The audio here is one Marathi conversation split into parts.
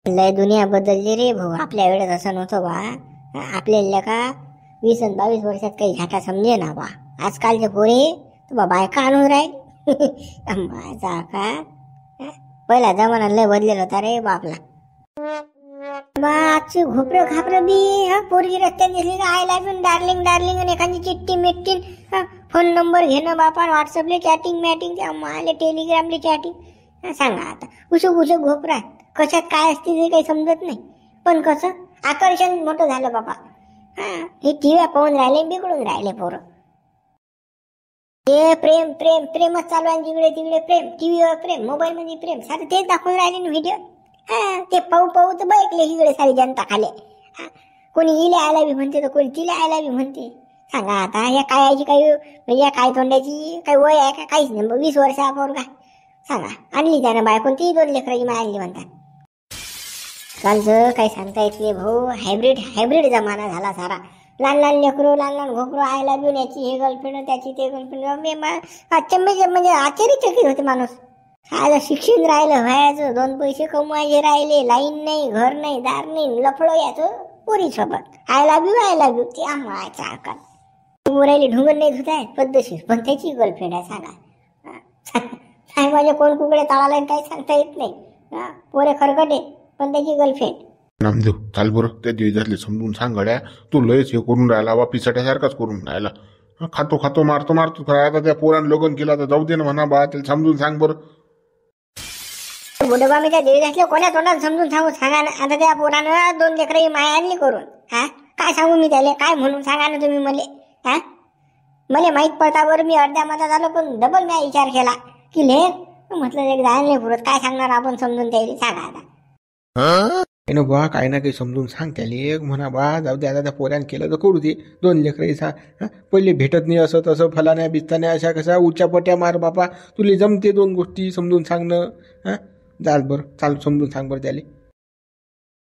लय दुनिया बदलली रे भाऊ. आपल्या वेळेस असं नव्हतं बा. आपल्याला का 20 आणि 22 वर्षात काही घाटा समजे ना बा. आजकालचे पोरे बा बायका आणून राहील माझा का. पहिला जमाना लय बदलेला होता रे बापला. बा आजची घोपरं खापरं बी पोरगी रस्त्यात दिसली का I love you darling darling आणि एखादी चिठ्ठी मिट्टी फोन नंबर घेणं बापा. व्हॉट्सअपले चॅटिंग मॅटिंग आले टेलिग्रामले चॅटिंग. सांगा आता उसुक उसुक घोपरा कशात काय असते ते काही समजत नाही. पण कसं आकर्षण मोठं झालं बाबा. हे टीव्ही पाहून राहिले बिघडून राहिले पोरं. हे प्रेम प्रेम प्रेमच चालू आहे. तिकडे तिकडे प्रेम, टीव्हीवर प्रेम, मोबाईल मध्ये प्रेम, सारं तेच दाखवून राहिले ना व्हिडिओ. ते पाहू पाहू तर बैकले इकडे सारी जनता खाले. कोणी इले आयला बी म्हणते तर कोणी तिला आयला बी म्हणते. सांगा आता या कायाची काही म्हणजे या काय तोंडाची काही वय आहे का. काहीच नाही. 20 वर्षावर काय सांगा. आणली त्यानं बायकोन ती 2 लेकराची माय आणली म्हणतात. कालचं काही सांगता येत नाही भाऊ. हायब्रिड जमाना झाला सारा. लहान लहान लेकरू लहान लहान घोकरू आयला बिन याची हे गर्लफ्रेंड त्याची ते गर्लफ्रेंड. म्हणजे आश्चर्यचकित होते माणूस. आज शिक्षण राहिलं व्हायचं, 2 पैसे कमवायचे राहिले, लाईन नाही, घर नाही, दार नाही, लफडं याचं पोरी सोबत. आय लव्ह यू ते आम्हाच्या आकार मोरायला ढुंगण नाही धुत आहेत पद्धतशीर. पण त्याची गर्लफ्रेंड आहे. सांगा माझे कोण कुकडे ताळाला काही सांगता येत नाही. पोरे खरकटे पण त्याची गर्लफ्रेंड. नामदेव चाल बरं त्या दिवसातले समजून सांग गड्या. तू लयच हे करून राहिला बा. पिसाट्यासारखाच करून राहिला. खातो खातो मारतो मारतो. आता त्या पोरानं लग्न केलं तर जाऊ दे ना म्हणा बा. त्याला समजून सांग बरं. बुडोबा मी त्या देवीदासल्या कोण्या तोंडात समजून सांगा ना. आता त्या पोरानं 2 लेकराची माय आणली करून. काय सांगू मी त्याला. काय म्हणून सांगा ना तुम्ही मले. मला माहित पडता बरं. मी अर्ध्या मतात आलो पण डबल मी विचार केला की लेख म्हटलं एकदा आणले पुरत. काय सांगणार आपण समजून त्याला. सांगा आता बा काही ना काही समजून सांग त्याला. म्हणा बा जाऊ दे आता त्या पोऱ्यानं केलं तर करू दे. 2 लेकरं पहिले भेटत नाही असं तसं फलाण्या बिस्ताण्या अशा कशा उच्च्या पट्या मार बापा. तुला जमते 2 गोष्टी समजून सांगणं. चाल बरं चाल समजून सांग बरं त्याला.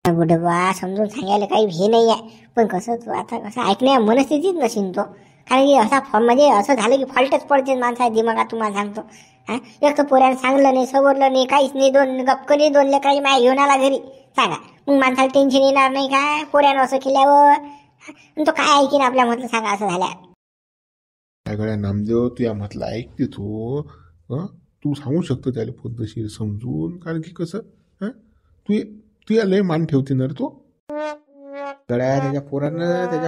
बुडोबा समजून सांगायला काही हे नाही आहे. पण कसं तू आता कसं ऐकण्या मनस्थितीच नसेल तो. कारण की असा म्हणजे असं झालं की फॉल्टच पडते माणसा दिमागात. तुम्हाला सांगतो एक तर पोऱ्यानं सांगलं नाही सवरलं नाही काहीच नाही. 2 गपकरी 2 लेकराची माय घेऊन आला घरी. सांगा मग माणसाला टेन्शन येणार नाही काय. पोऱ्यानं असं केल्यावर तो काय ऐकीन आपल्या म्हटलं. सांगा असं झाल्या काय गड्या नामदेव तू या म्हटलं ऐकते तू सांगू शकतो त्याला पद्धतशीर समजून. कारण की कसं तू या लय मान ठेवते ना रे तो. गड्या त्याच्या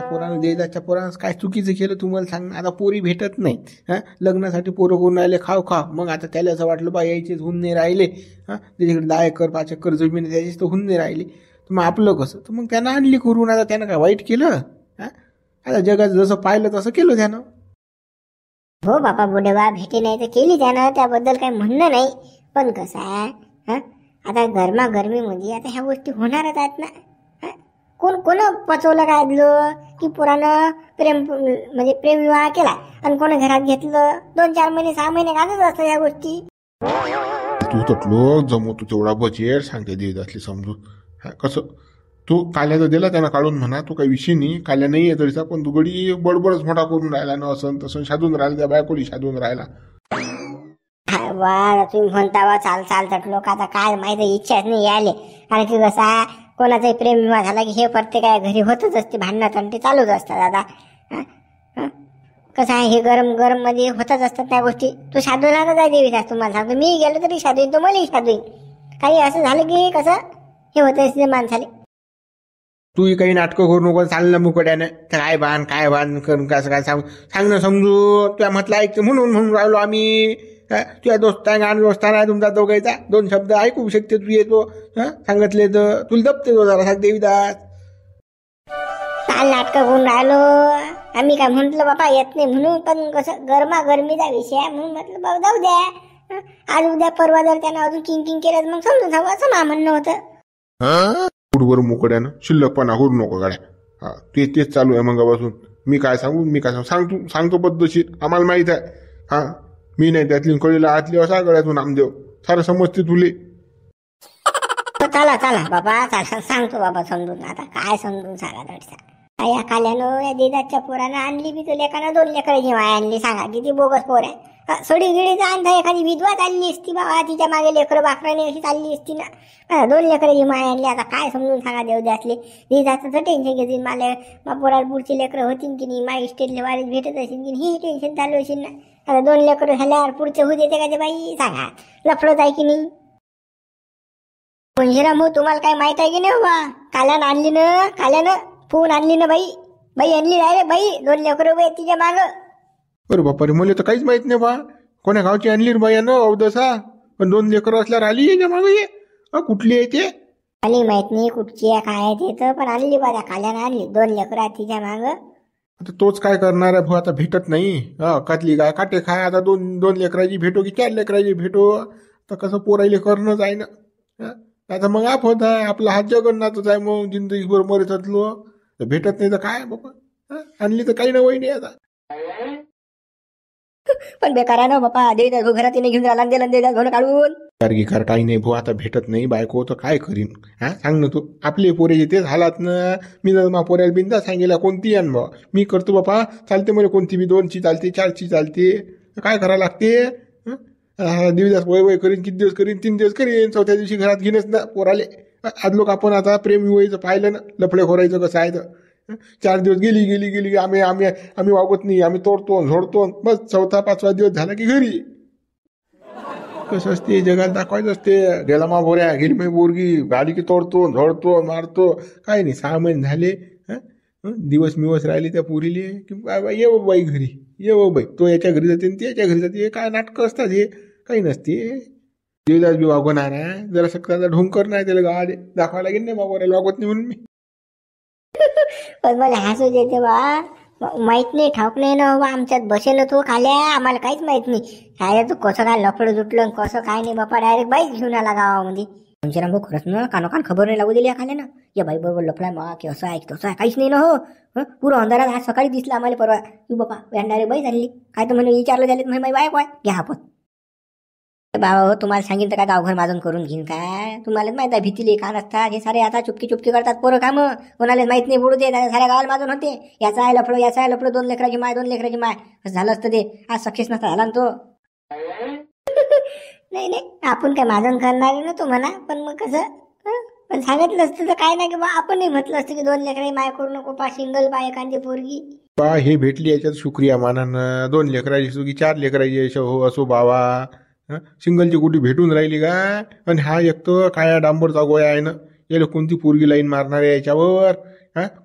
पोरानं देदाच्या पोरानं काय चुकीचं केलं तुम्हाला सांग. आता पोरी भेटत नाही. लग्नासाठी पोरं करून राहिले खाव मग आता त्याला असं वाटलं बा यायचेच होऊन नाही राहिले. त्याच्याकडे 10 एकर 5 एकर जमीन त्याचीच तर होऊन नाही राहिली. तर मग आपलं कसं. तर मग त्यानं आणली करून. आता त्यानं काय वाईट केलं. आता जगात जसं पाहिलं तसं केलं त्यानं. हो बापा बुडेबा भेटे नाही तर केली त्यानं. त्याबद्दल काही म्हणणं नाही. पण कसं आहे आता गरमागरमीमध्ये आता ह्या गोष्टी होणारच आहेत ना. कोण पचवलं काय दिलं की पोरानं प्रेम विवाह केला आणि कोणा घरात घेतलं. 2-4 महिने 6 महिने घालत असतं ह्या गोष्टी. तू तटलो जमवतो तेवढा बजेट सांगते देवीदासली समजून. कसं तू काल्याचा दिला त्यांना काढून म्हणा. तो काही विषय नाही. काल्या नाही आहे तरीचा. पण तू गडी बडबडच मोठा करून राहिला ना. असं तसं शादून राहिला. त्या बायकोली शादून राहिला. वा तुम्ही म्हणता वा चाल तटलो का. आता काय माहिती इच्छाच नाही यायले. कारण की कसा कोणाचाही प्रेम विवाह झाला की हे प्रत्येका घरी होतच असते. भांडणं तंटे चालूच असतात. दादा कसं आहे हे गरम मध्ये होतच असतात त्या गोष्टी. तो शादूनच आहे देवीदास. तुम्हाला सांगतो मी गेलो तरी शादून तो मलाही शादून. काही असं झालं की कसं हे होत असते माणसाले. तू काही नाटकं करू नको. चाललं मुकड्यानं काय बाण करून कसं काय सांग ना समजू. तुला म्हटलं ऐकतो म्हणून राहिलो आम्ही. तुझ्या दोस्ताना तुमचा दोघायचा 2 शब्द ऐकू शकते. तू येतो सांगितले तर तुला दबते तो जरा सांग देवीदास. काल नाटकं करून राहिलो आम्ही. काय म्हटलं बाबा येत नाही म्हणून. पण कसं गरमागरमीचा विषय आहे म्हणून म्हटलं बाबा जाऊ द्या. आज उद्या परवा जर त्यानं अजून किंग केलं मग समजून सांगू असं मा म्हणणं होतं. पुढवर मुकड्यानं शिल्लकपणा करू नको गाड्या. तेच चालू आहे मंगापासून. मी काय सांगू सांगतो पद्धतशीर. आम्हाला माहित आहे. मी नाही त्यातली कळीला आतली असा गळ्यातून नामदेव सारं समजते तुले. चला बाबा चला सांगतो बाबा समजून. आता काय समजून सांगा दडसा. या काल्यानं या देदाच्या पोरानं आणली बी तो लेकानं 2 लेकराची माय आणली. सांगा किती बोगस पोर आहे. सोडी गिडीचा अंधा एखादी विधवा चालली असती बाबा, तिच्या मागे लेकरं बाकराने अशी चालली असती ना. 2 लेकरं ही माय आणली, आता काय समजून सांगा देऊ द्यासले. जायचं तर टेन्शन घेतील मला, पोराला पुढची लेकरं होतील की नाही, माय इस्टेटले वारीच भेटत असेल की नाही, ही टेन्शन चालू असेल ना. आता 2 लेकरं झाल्यावर पुढचे होऊ देते का ते बाई, सांगा लफडत आहे की नाही. मुंशीराम भाऊ, तुम्हाला काय माहित आहे की नाही बा, काल्यानं आणली ना, काल्यानं फोन आणली ना बाई, बाई आणली नाही रे बाई, 2 लेकरं उभे तिच्या माग. अरे बापा रे, मला तर काहीच माहित नाही बा. कोण्या गावची आणली रे बाई यानं अवदसा, पण 2 लेकरं असल्यावर आली याच्या मागे. कुठली आहे ते आली माहित नाही कुठची आहे काय आहे ते तर, पण आणली बा, त्या काल्यानं आणली 2 लेकरं तिच्या माग. आता तोच काय करणार आहे भाऊ, आता भेटत नाही. कातली गाय काटे खाय. आता 2 लेकराची भेटो की 4 लेकराची भेटो, तर कसं पोरायले करणंच आहे ना. आता मग आप होत आहे आपला हात जगन्नाथच आहे, मग जिंदगीभर मरत असलो तर भेटत नाही तर काय बाबा. आणली तर काही नवई नाही आता. पण बेकार आहे ना बापा, देतात घरात घेऊन राहिला, देतात घेऊन काढून. कार काही नाही भाऊ, आता भेटत नाही बायको तर काय करीन. सांग ना तू, आपले पोरे तेच हालात ना. मी जर मा पोऱ्याला बिंदा सांगेला कोणती आण बा, मी करतो बापा, चालते मला कोणती बी, 2ची चालते 4ची चालते, काय करावं लागते. दिवस वय करीन, किती दिवस करीन, 3 दिवस करीन, 4थ्या दिवशी घरात घेणच ना पोराले. आज लोक आपण आता प्रेम विवाहीचं पाहिलं ना, लफडे खोरायचं कसं आहे तर. 4 दिवस गेली आम्ही वागत नाही, आम्ही तोडतो झोडतो, बस 4था 5वा दिवस झाला की घरी. कसं असते जगात दाखवायचं असते. गेला मा बोऱ्या, गेली मी बोरगी, गाडी की तोडतो झोडतो मारतो, काय नाही. 6 महिने झाले, दिवस राहिले त्या पुरीले की ये बाई घरी, ये बाई. तो याच्या घरी जाते ते याच्या घरी जाते, काय नाटकं असतात हे, काही नसते. देवदास बी वागवणार आहे, जरा सकाळचा ढोंकर नाही त्याला गाडी दाखवा लागेल नाही बा, बोरायला वागवत नाही म्हणून मी. पण मला हसू येते बा, माहित नाही ठाऊक नाही ना बा, आमच्यात बसेल तो खाल्या, आम्हाला काहीच माहित नाही काय तू कसं काय लफडं जुटलं कसं काय नाही बापा, डायरेक्ट बाईच घेऊन आला गावामध्ये. मुंशीराम भाऊ, खरंच ना कानोकान खबर नाही लागू दिली या खाल्यानं, या बाई बरोबर लफडाय मा की असं आहे की तसं आहे, काहीच नाही ना हो. पुरं अंधारात आज सकाळी दिसलं आम्हाला परवा की बापा डायरेक्ट बाई झाली. काय तर म्हणे विचारलं झाले म्हणे बाई काय घ्या आपण. बाबा हो, तुम्हाला सांगितलं तर काय गावघर माझून करून घेईन काय, तुम्हालाच माहित आहे भीतीले कान असतात हे सारे, आता चुपकी करतात पोरं काम, कोणालाच माहित नाही पडू दे, साऱ्या गावाला माझून होते. याचा आहे लफडं 2 लेकराची माय 2 लेकराची माय, असं झालं असतं ते. आज सक्सेस नसता झाला ना तो. नाही आपण काय माझून करणार ना तो म्हणा, पण मग कसं पण सांगितलं असतं तर काय नाही की बा, आपणही म्हटलं असतं की 2 लेकराची माय करू नको पा, सिंगल बाय एखादी पोरगी बा. हे भेटली याच्यात शुक्रिया मानानं, 2 लेकराची असो की 4 लेकराची असो बाबा. सिंगलची कुठे भेटून राहिली का. आणि हा एक तर काय डांबरचा गोया आहे ना, याला कोणती पोरगी लाईन मारणार आहे याच्यावर.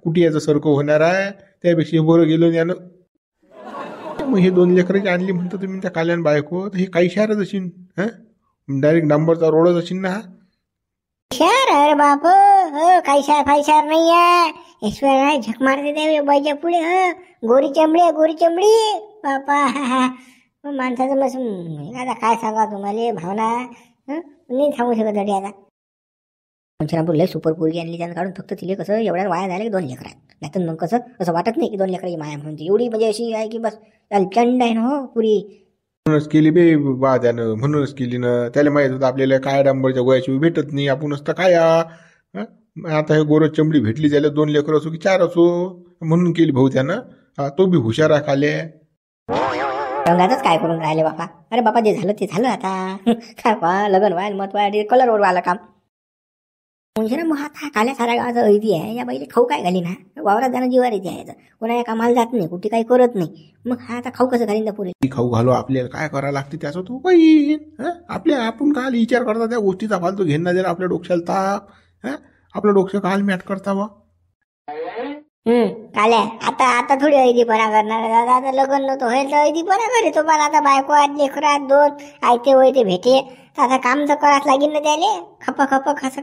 कुठे याचं सरकं होणार आहे, त्यापेक्षा बरं गेलो यानं. मग हे 2 लेकराची आणली म्हणतो तुम्ही त्या काल्यान बायको, तर हे काही शहरच असेल. डायरेक्ट डांबरचा रोडच असेल ना. शहर अरे बाप, काही शहर नाही आहे. ईश्वर झक मारते त्या बाईच्या पुढे, गोरी चमडी बापा. माणसाचं मस्त आता काय सांगा तुम्हाला भावना, नाही सांगू शकत तरी. आता मुंशीरामपूर लय सुपर पोरगी आणली त्यानं काढून, फक्त तिले कसं एवढ्या वाया झाले की 2 लेकर आहेत. नाही तर मग कसं असं वाटत नाही की 2 लेकराची माया म्हणून, एवढी म्हणजे अशी आहे की बस चंड आहे ना हो पुरी. म्हणूनच केली बे बा त्यानं, म्हणूनच केली ना. त्याला माहित होतं आपल्याला काय डांबरच्या गोयाची भेटत नाही, आपण असतं काय. आता हे गोरच चमडी भेटली त्याला, 2 लेकर असो की 4 असो, म्हणून केली भाऊ त्यानं. तो बी हुशार आहे खाले. रंगातच काय करून राहिले बापा. अरे बापा जे झालं ते झालं आता. काय व्हा लग्न व्हाय मत व्हाय कलरवर आलं काम. मुंशीराम आता काल्या साऱ्या गावाचा ऐती आहे, या बाईले खाऊ काय घाली ना, वावरात जाणं जीवार येते आहे, कोणा कामाला जात नाही, कुठे काही करत नाही, मग हा आता खाऊ कसं घालीन त्या पुरे. खाऊ घालो आपल्याला काय करावं लागते त्याचं तो बाई. आपण काल विचार करता त्या गोष्टीचा फालतू घेणं देणं आपल्या डोक्याला ताप. आपलं डोकं काल मॅट करता वा. काल्या आता थोडी ऐदीपणा करणार, आता लग्न नव्हतं होईल तर ऐदीपणा करे तो, पण आता बायको आज लेकरात 2 आयते होय ते भेटे, आता काम तर करावंच लागेल ना त्याले. खप कसं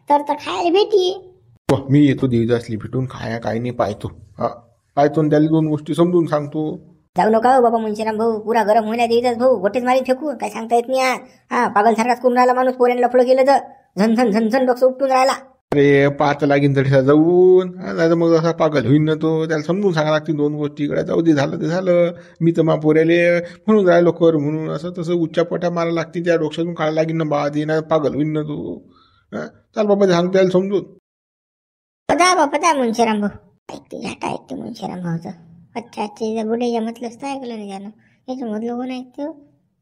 तर खायला भेटी. मी येतो देवदासली भेटून, खाया काय नाही पाहतो त्याला 2 गोष्टी समजून सांगतो. जाऊ नका हो बाबा मुंशीराम भाऊ, पुरा गरम होण्यात येतच भाऊ, गोटेच मारी फेकू काय सांगता येत नाही. पागल सारखाच करून राहिला माणूस, पोऱ्यानं लफडं केलं तर झन डोकं उपटून राहिला. अरे पाच लागीन तडीसा जाऊन, नाही तर मग असा पागल होईन ना तो. त्याला समजून सांगा लागते 2 गोष्टी. इकडे जाऊ दे, झालं ते झालं, मी तर मा पोऱ्याले म्हणून राहिलो कर म्हणून, असं तसं उच्चापट्या मारा लागते त्या डोक्यातून काढा लागेल ना बा, दे ना पागल होईन ना तू. चाल बाबा सांग त्याला समजून. पदा मुंशीराम भाऊ ऐकते मुंशीराम भाऊचं. अच्छा बुढे म्हटलंच तर ऐकलं नाही त्यानं. याच्यामधलं कोण आहे तो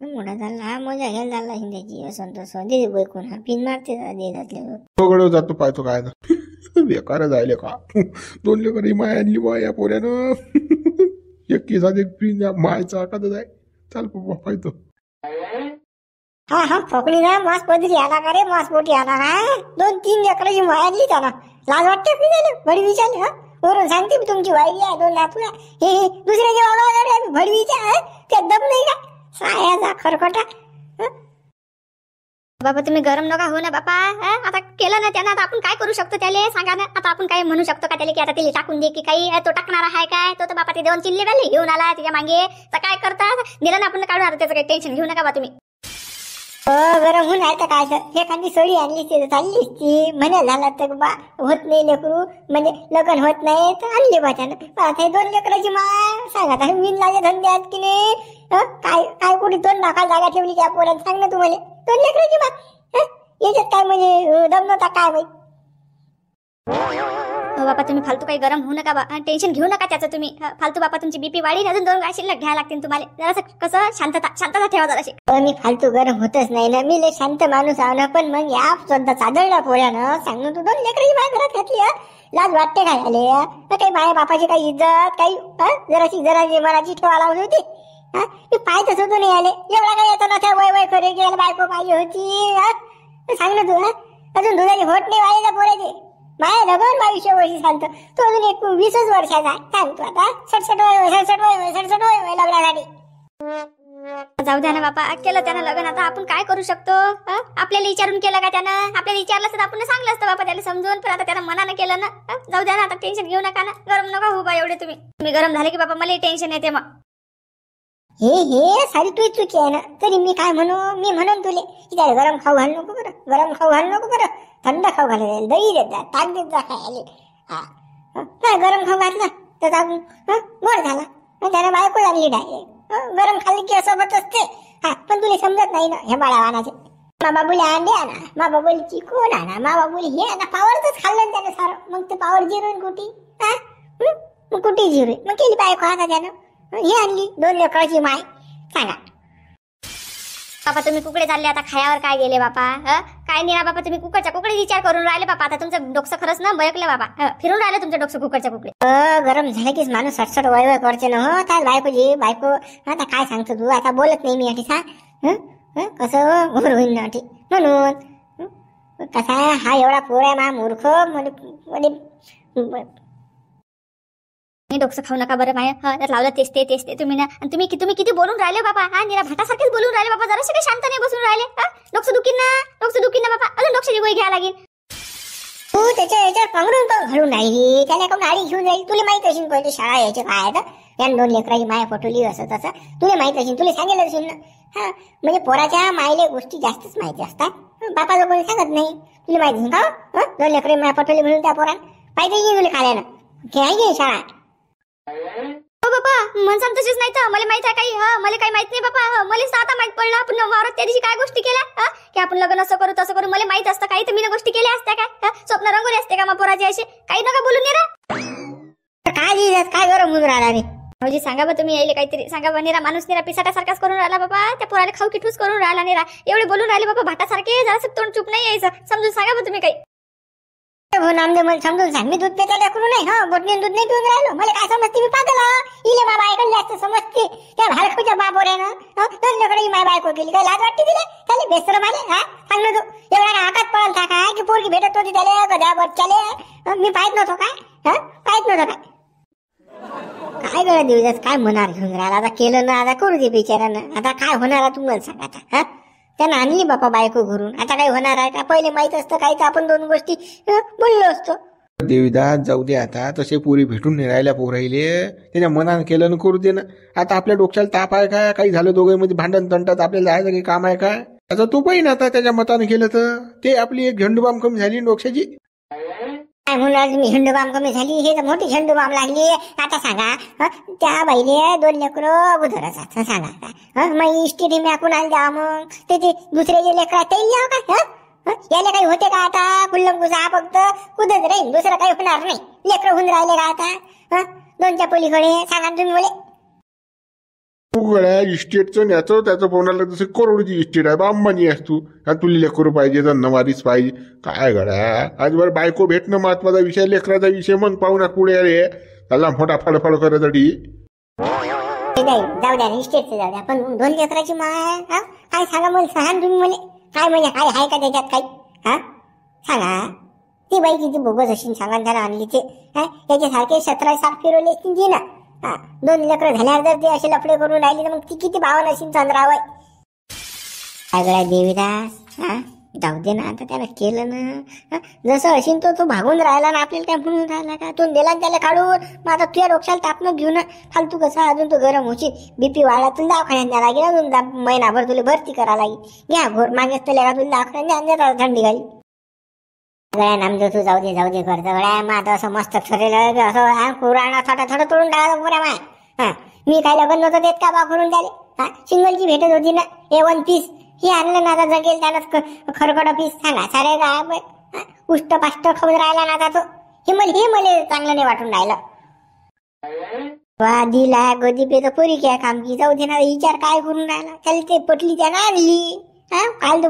मोठा झाला हा मजा घ्यायला झाला हिंद्याची असं तसं दे बैकून हा पिन मारते देतात सगळं जातो पाहतो काय बेकार जायले का 2 लेकर माय आणली बा या पोऱ्यानं 21 प्रिंट मायचा का जाय चाल बाबा पाहतो हा पकडी ना मास पदरी आला का रे मास पोटी आला का 2-3 लेकराची मारली त्याला लाज वाटते की झालं भडवीच्या हा वरून सांगते मी तुमची वाईली आहे 2 लाखुला हे दुसऱ्याच्या वागावर भडवीच्या त्यात दम नाही का सायाचा खरखटा बाबा तुम्ही गरम नका हो ना बापा आता केलं ना त्यानं आता आपण काय करू शकतो त्याला सांगा ना आता आपण काय म्हणू शकतो का त्याला की आता तिला टाकून दे की काही तो टाकणार आहे काय तो तर बापा ते 2 चिल्ले वाले घेऊन आला त्याच्या मागे तर काय करता दिलं ना आपण काढून त्याचं काही टेन्शन घेऊ नका बा तुम्ही गरम होऊन आहे तर काय एखादी सोडी आणली ती चाललीच ती महिना झाला तर बा होत नाही लेकरू म्हणजे लग्न होत नाही तर आणली बा त्यानं आता 2 लेकराची माय सांगा आता विन लागे धंदे आहेत की नाही काय काय कुठे 2 लाखा जागा ठेवली त्या पोरात सांग ना तुम्हाला 2 लेकराची माय याच्यात काय म्हणजे दम नव्हता काय माहित हो बापा तुम्ही फालतू काही गरम होऊ नका बा टेन्शन घेऊ नका त्याचं तुम्ही फालतू बापा तुमची बीपी वाढी अजून 2 शिल्लक घ्यायला लागतील तुम्हाला जरासं कसं शांतता ठेवा जराशी मी फालतू गरम होतच नाही ना मी लय शांत माणूस आहो ना पण मग या स्वतः चादळला पोऱ्यानं सांग तू 2 लेकराची माय घरात घातली लाज वाटते काय आले काही माया बापाची काही इज्जत काही जराशी मनाची ठेवा लावली होती मी पाहतच होतो नाही आले एवढा काय येतो ना त्या वय करे गेला बायको पाहिजे होती सांग ना तू अजून दुधाची होट नाही वाढली ना पोऱ्याची माया लगन 22 वर्षी सांगतो तो अजून 20 वर्षाचा सांगतो आता 67 वय लग्नासाठी जाऊ द्या ना बापा केलं त्यानं लग्न आता आपण काय करू शकतो आपल्याला विचारून केलं का त्यानं आपल्याला विचारलं तर आपण सांगलं असतं बापा त्याला समजून पण आता त्यानं मनानं केलं ना जाऊ द्या ना आता टेन्शन घेऊ नका ना गरम नका हो बा एवढे तुम्ही गरम झाले की बापा मला टेन्शन येते मग हे सारी तू चुकी आहे ना तरी मी काय मी म्हणून तुले की त्याला गरम खाऊ घालू नको बरं थंड खाऊ घालायला दही देत जा ताक देत जा खायला काय गरम खाऊ घातला तर गोड झाला त्याला बायको लागली डायरेक्ट गरम खाल्ली की असं होत असते पण तुला समजत नाही ना हे बाळावानाचे मा बाबूले अंडे आणा मा बाबूले चिकन आणा मा बाबूले हे आणा पावरच खाल्लं त्यानं सारं मग ते पावर जिरून कुठी मग कुठी जिरून मग केली बायको आता त्यानं हे आणली 2 लेकराची माय सांगा बापा तुम्ही कुकडे चालले आता खायावर काय गेले बापा काय नाही बापा तुम्ही कुकडे विचार करून राहिले बापा आता तुमचं डोकं खरंच ना बयकलं बाबा फिरून राहिलं तुमचं डोकं कुकडे गरम झालं की माणूस 67 वय करते ना हो त्या बायको आता काय सांगतो तू आता बोलत नाही मी अटी सा कसं घोर होईल ना म्हणून कसा हा एवढा पोऱ्या मा मूर्ख म्हणजे डोकं खाऊ नका बरं माय त्यात लावलं तेच ते तुम्ही ना तुम्ही किती बोलून राहिले बाबा निरा भाटासारखेच बोलून राहिले बाबा जरासे काही शांत नाही बसून राहिले डोकं दुखीन ना बाबा अजून डोक्याची गोळी घ्यायला लागेल तू त्याच्या याच्यावर पांघरून तो घालून राहिली त्याला कोण आडी घेऊन राहील तुला माहित असेल पहिले शाळा यायचे काय यानं 2 लेकराची माय फटवली असं तसं तुला माहित असेल तुला सांगेल असेल ना म्हणजे पोराच्या मायले गोष्टी जास्तच माहिती असतात बापाला कोणी सांगत नाही तुला माहिती का 2 लेकराची माय फटवली म्हणून त्या पोरान पाहिजे की तुला खाल्यानं घे शाळा हो बापा मन सांग तशीच नाही तर मला माहित आहे काही मला काही माहित नाही बापा मला आता माहित पडलं आपण वावरात त्या दिवशी काय गोष्टी केल्या की आपण लग्न असं करू तसं करू मला माहित असतं काही तर मी गोष्टी केल्या असत्या काय स्वप्न रंगोली असते का मग पोराची असे काही नका बोलून ये काय गरम होऊन राहिला रे म्हणजे सांगा बा तुम्ही यायले काहीतरी सांगा बा निरा माणूस निरा पिसाटासारखाच करून राहिला बाबा त्या पोराला खाऊ किठूस करून राहिला निरा एवढे बोलून राहिले बाबा भाटासारखे जरासं तोंड चूप नाही यायचं समजून सांगा बा तुम्ही काही हो नामदेव मला समजून सांग मी दूध पेतायला करू नाही बोटणीन दूध नाही पिऊन राहिलो मला काय समजते मी पागल इले बाबा ऐकून जास्त समजते त्या भालकूच्या बापोऱ्यानं 2 लेकराची माय बायको केली काय लाज वाटते तिला त्याला बेसर माले सांग ना तू एवढा हातात पळाल काय की पोरगी भेटत होती त्याला गद्या बच्चाले मी पाहत नव्हतो काय पाहत नव्हतो काय गळा देऊ काय मनार घेऊन राहिला आता केलं ना आता करू दे बिचारानं आता काय होणार तुम्हाला सांग आता त्यानं आणली बापा बायको घरून आता काही होणार आहे का पहिले माहित असतं काही तर आपण 2 गोष्टी बोललो असतो देवीदास जाऊ दे आता तसे पोरी भेटून नाही राहिल्या पोराईले त्याच्या मनानं केलं न करू दे ना आता आपल्या डोक्याला ताप आहे का काही झालं दोघांमध्ये भांडण तंटात आपल्याला जायचं काही काम आहे का आता तू पाहिजे आता त्याच्या मतानं केलं तर ते आपली एक झेंडूबाम कमी झाली डोक्याची काय म्हणून मी झेंडूबाम कमी झाली हे तर मोठी झेंडूबाम लागली आता सांगा त्या बाईले 2 लेकरं अगोदरच आता सांगा मग इष्टी मॅकून आली द्या मग ते दुसरे लेकर ते यावं का याला काही होते का आता खुल्लम गुसा फक्त कुदत राहील दुसरं काही होणार नाही लेकर होऊन राहिले का आता 2च्या पलीकडे सांगा तुम्ही मला तू गड्या इस्टेटचं न्याचं त्याचं कोणाला जसं करोडची इस्टेट आहे बा, अंबानी आहेस तू. हा तुला लेकरू पाहिजे तर नवारीच पाहिजे काय गड्या. आज बरं बायको भेटणं महत्वाचा विषय, लेकराचा विषय मग पाहू ना पुढे रे. त्याला मोठा फडफड करायसाठी नाही जाऊ द्या इस्टेटचं जाऊ द्या, पण 2 लेकराची माय काय सांगा मला, सांगा तुम्ही मला काय म्हणजे काय आहे का त्याच्यात काही. हा सांगा ती बाई किती बोगस अशी सांगा त्याला आणली ते. त्याच्यासारखे 17 साल फिरवले असतील ती ना. 2 लेकरं झाल्यावर जर ते असे लफडे करून राहिले तर मग ती किती भावन असेल चंद्रावय. सगळ्या देवीदास जाऊ दे ना, आता त्याला केलं ना जसं असेल तो भागून राहिला ना, आपल्याला काय म्हणून राहिला का. तो दिला त्याला काढून. मग आता तुझ्या डोक्याला तापणं घेऊन फालतू कसं अजून तो गरम होशील. बीपी वाढला तुला दवाखान्यात न्या लागेल, अजून महिनाभर तुला भरती करा लागेल. घ्या घोर मागेच तुला तुला दवाखान्यात द्या थंडी घाली. गळ्या नामदेव तू जाऊ दे करत गळ्या. मग आता असं मस्त ठरेल असं पुराणा थोडं तोडून टाकायचं पुऱ्या माय. मी काय लग्न नव्हतं देत का बा करून द्याले. सिंगलची भेटत होती ना A1 पीस, हे आणलं ना आता जगेल त्याला खरकड पीस. सांगा सारे काय उष्ट पाष्ट खबर राहिला ना आता तो. हे मला चांगलं नाही वाटून राहिलं. वा दिला गोदी पे तर पुरी काय काम की. जाऊ दे ना, विचार काय करून राहिला. त्याला ते पटली त्यानं आणली. फालतू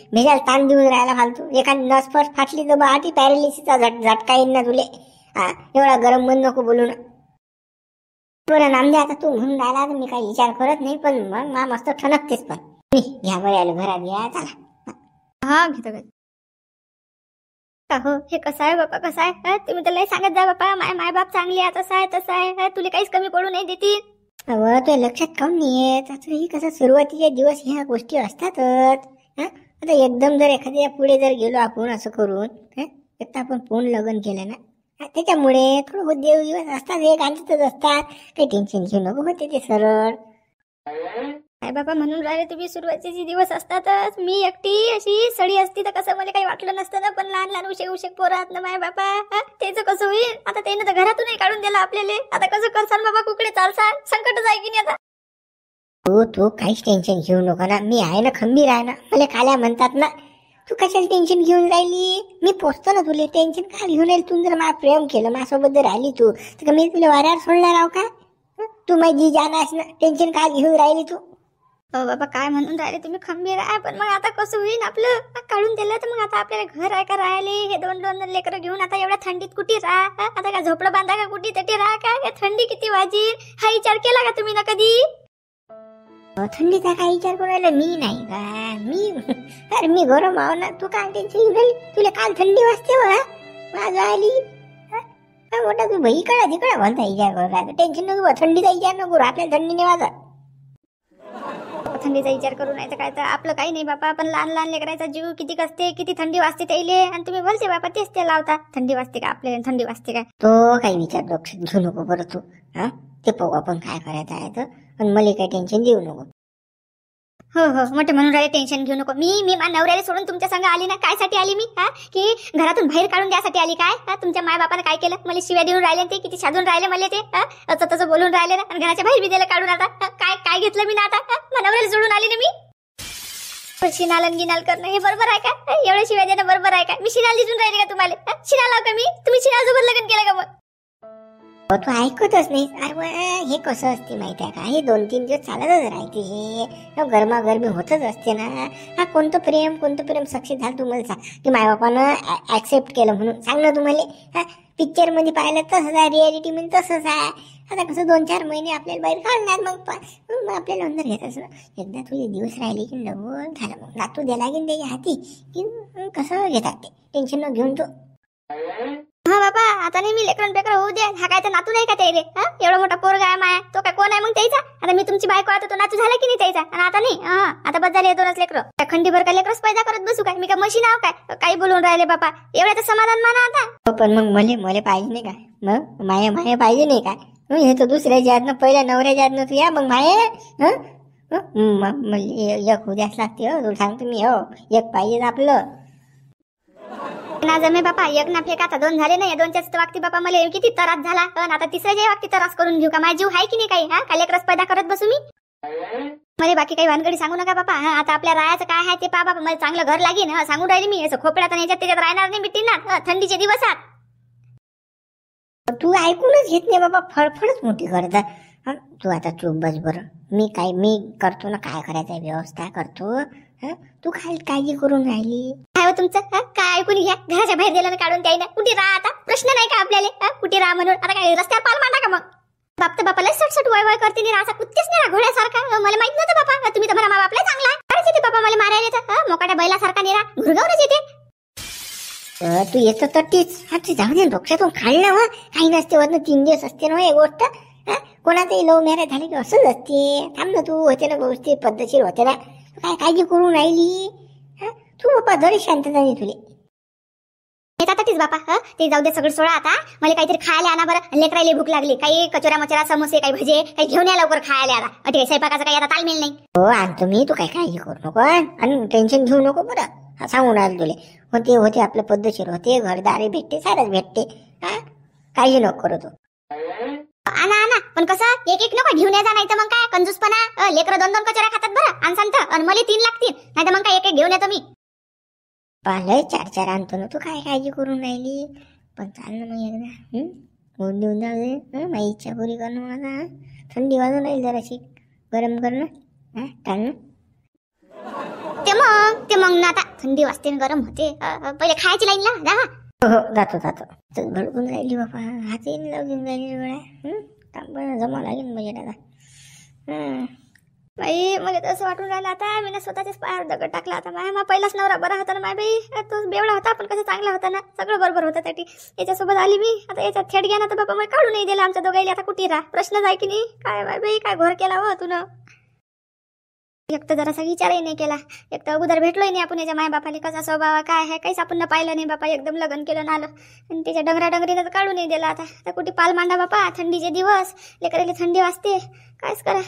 भेजाल ताण देऊन राहिला फालतू. एखादी नसफट फाटली तर बाटी पॅरालिसिसचा झटका येईल ना तुले. एवढा गरम मन नको बोलू ना. बरं नामदे, आता तू म्हणून राहिला तर मी काही विचार करत नाही, पण मग मस्त ठणकतेच. पण घ्या बरं आलं घरात घ्या चला. हा घेतो का हो. हे कसं आहे बापा, कसं आहे तुम्ही तर लय सांगत जा बापा. माय बाप चांगली आहे, तसं आहे तसं आहे. तुला काहीच कमी पडू नाही देतील. तुझ्या लक्षात काऊन नाही येत. आता ही कसं सुरुवातीचे दिवस ह्या गोष्टी असतातच. आता एकदम जर एखाद्या पुढे जर गेलो आपण असं करून, एक तर आपण पूर्ण लग्न केलं ना, त्याच्यामुळे थोडं दिवस असतात, हे गांधीतच असतात. काही टेन्शन घेऊ नको, होते ते सरळ. काय बाबा म्हणून राहिले तुम्ही, सुरुवातीचे दिवस असतातच. मी एकटी अशी सडी असती तर कसं मला काही वाटलं नसतं ना. पण लहान उशेक पोरं आहात ना माय बापा. त्याचं कसं होईल आता. त्यानं तर घरातूनही काढून दिलं आपल्याला. आता कसं करसान बाबा, कुकडे चालसान, संकटच आहे की नाही आता. तू काहीच टेन्शन घेऊ नको ना. मी आहे ना, खंबीर आहे ना. मला काल्या म्हणतात ना. तू कशाला टेन्शन घेऊन राहिली. मी पोचतो ना तुला. टेन्शन का घेऊन राहील. तू जर मला प्रेम केलं, माझ्यासोबत जर राहिली तू, तर मी तुला वाऱ्यावर सोडणार आहो का. तू माझी जाण आहेस ना. टेन्शन का घेऊन राहिली तू. हो बाबा काय म्हणून राहिले तुम्ही, खंबीर आहे. पण मग आता कसं होईल आपलं. काढून दिलं तर मग आता आपल्याला घर आहे का राहिले. हे 2 लेकरं घेऊन आता एवढ्या थंडीत कुठे राहा. आता का झोपडं बांधा का कुठे तटी राहा का. थंडी किती वाजील हा विचार केला का तुम्ही ना कधी. थंडीचा काय विचार करू राहिला. मी नाही का. अरे मी गरम आहो ना. तू काय टेन्शन घेऊन राहिली. तुला काल थंडी वाजते माझं आली. मोठा तू भाई कडा तिकडा म्हणता विचार करू राहिला. टेन्शन नको, थंडीचा विचार नको. आपल्याला थंडी नाही वाजत. थंडीचा विचार करू नाही तर काय. तर आपलं काही नाही बापा. पण लहान लेकरायचा जीव किती कसते, किती थंडी वाजते त्याले. आणि तुम्ही बोलते बापा तेच ते लावता. थंडी वाजते का आपल्याला, थंडी वाजते काय. तो काही विचार लक्षात घेऊ नको बरं तू. ते पाहू आपण काय करायचं आहे तर. पण मला काही टेन्शन देऊ नको. हो मोठे म्हणून राहिले टेन्शन घेऊ नको. मी माझ्या नवऱ्याला सोडून तुमच्या संग आली ना. काय साठी आली मी. की घरातून बाहेर काढून द्यासाठी आली काय. तुमच्या माय बापाने काय केलं. मला शिव्या देऊन राहिले ते. किती साधून राहिले मला ते. असं तसं बोलून राहिले ना. आणि घराच्या बाहेर बी दिलं काढून. आता काय घेतलं मी ना. आता माझ्या नवऱ्याला सोडून आली ना मी. शिनालन गिनाल करणं हे बरोबर आहे का. एवढ्या शिव्या देणं बरोबर आहे का. मी शिनाल दिसून राहिले का तुम्हाला. शिनाल लाव का मी. तुम्ही शिनाल सोबत लग्न केलं का मग. तू ऐकतच नाही. हे कसं असते माहिती आहे का. हे 2-3 दिवस चालतच राहते. हे गरमागरमी होतच असते ना. कोणतं प्रेम सक्सेस झालं तुम्हाला सांग. की मायबापानं ऍक्सेप्ट केलं म्हणून सांग ना तुम्हाला. पिक्चर मध्ये पाहिलं तसंच आहे, रियालिटी मध्ये तसंच आहे. आता कसं 2-4 महिने आपल्याला बाहेर काढणार. मग आपल्याला अंदर घेत असं. एकदा तुझे दिवस राहिले की डबल झालं. मग नातू द्यायला की त्याच्या हाती की कसं घेतात ते. टेन्शन न घेऊन तो. हा बाबा आता नाही मी लेकरं बेकर होऊ द्या. हा काय तर नातू नाही का त्याले. एवढा मोठा पोरगा आहे माया. तो काय कोण आहे मग त्याचा. आता मी तुमची बायको आता तो नातू झाला की नाही त्याचा. आणि आता नाही. आता बस झाले 2च लेकरं. त्या खंडीभर काय लेकरच पैदा करत बसू काय. मी काय मशीन आहो काय. काही बोलून राहिले बापा. एवढ्याचं समाधान माना आता. पण मग मला पाहिजे नाही काय. मग माया पाहिजे नाही काय. हे तर दुसऱ्याच्या हातनं, पहिल्या नवऱ्याच्या हातनं तू या. मग माया एक उद्याच लागते. तुला सांगतो मी. एक पाहिजे आपलं. ना जमे बापा. एक ना फेक आता 2 झाले नाही. 2च्याच वागती बापा मला किती त्रास झाला. पण आता तिसऱ्याच्या वागती त्रास करून घेऊ का. माझा जीव आहे की नाही काही. का लेकरच पैदा करत बसू मी. मला बाकी काही भानगडी सांगू नका बापा. आता आपल्या रायाचं काय आहे ते पहा बापा. मला चांगलं घर लागेल. सांगून राहिली मी. असं खोपड्यात आणि याच्यात त्याच्यात राहणार नाही मी ना थंडीच्या दिवसात. तू ऐकूनच घेत नाही बाबा. फडफडच मोठी करता. हं, तू आता चूप बस बरं. मी करतो ना, काय करायचं व्यवस्था करतो. हं, तू काय काळजी करून राहिली. काय हो तुमचं काय ऐकून घ्या. घराच्या बाहेर दिलं ना काढून द्यायला. कुठे राहा आता, प्रश्न नाही का आपल्याला. कुठे राहा म्हणून आता काय रस्त्यावर पाल मांडा का मग. बाप तर बापाला सटसट वय करते नाही राहा कुठेच नाही घोड्यासारखा. मला माहित नव्हतं बापा, तुम्ही तर मला बापला चांगला आहे. येते बापा मला मारायला तर मोकाट्या बैलासारखा निरा घुरगावूनच येते. तू येतो तर तीच हाती जाऊ दे डोक्यातून काढलं. हं, काही नसते वरनं 3 दिवस असते ना हे गोष्ट. कोणाचंही लव्ह मॅरेज झाली की असंच असते. थांब ना, तू होते ना व्यवस्थित पद्धतशीर होते ना. काय काळजी करून राहिली. तू बापा जरी शांतता तुले येतात तीच बापा. ते जाऊ दे सगळं सोडा आता. मला काहीतरी खायला आणा बरं. लेकरायला भूक लागली. काही कचोऱ्या मचोऱ्या समोसे काही भजे काही घेऊन या लवकर खायला आता. अटे स्वयंपाकाचं काही आता तालमेल नाही. हो आणतो मी. तू काय काळजी करू नको आणि टेन्शन घेऊ नको बरं. सांगून राहिलं तुले होते आपलं पद्धतशीर होते. घरदारी भेटते सारच भेटते. काळजी नको करू तू. आणा पण कसं एक नको घेऊन या जा. नाही तर मग काय कंजूसपणा. लेकरं 2-2 कचोऱ्या खातात बरं आणसान तर. आणि मला 3 लागतील. नाही तर मग काय एक घेऊन येतो मी. पाहिलंय 4-4 आणतो ना. तू काय काळजी करून राहिली. पण चाल ना मग एकदा. ऊन देऊन जाऊ दे. माझी इच्छा पुरी करणं मला. थंडी वाजून राहील जराशी. गरम करणं टाळ ना. ते मग ना आता थंडी वाजते गरम होते. पहिले खायची लाईन ला जा. हो जातो. चल भडकून राहिली बापा. हात येईन लावून राहिली वेळा. जमा लागेल म्हणजे आता. बाई मला तसं वाटून राहिलं आता. मी ना स्वतःच्याच पायावर दगड टाकला आता. माझ्या पहिलाच नवरा बरा होता ना. बाई तो बेवडा होता पण कसं चांगला होता ना. सगळं बरोबर होतं त्यासाठी. याच्यासोबत आली मी आता. याच्यात थेट घ्या ना तर बाबा मला काढून नाही दिला. आमच्या दोघाईला आता कुठे राहा प्रश्नच आहे की नाही. काय बाई काय घोर केला हो तू ना. एक तर जरासा विचारही नाही केला. एक तर अगोदर भेटलोय नाही आपण याच्या माय बापाला. कसा स्वभाव काय आहे काहीच आपण पाहिलं नाही बापा. एकदम लग्न केलं ना आलं आणि त्याच्या डंगरीनं तर काढून नाही दिला. आता कुठे पाल मांडा बापा. थंडीचे दिवस लेकराला थंडी वाजते. कायच करा.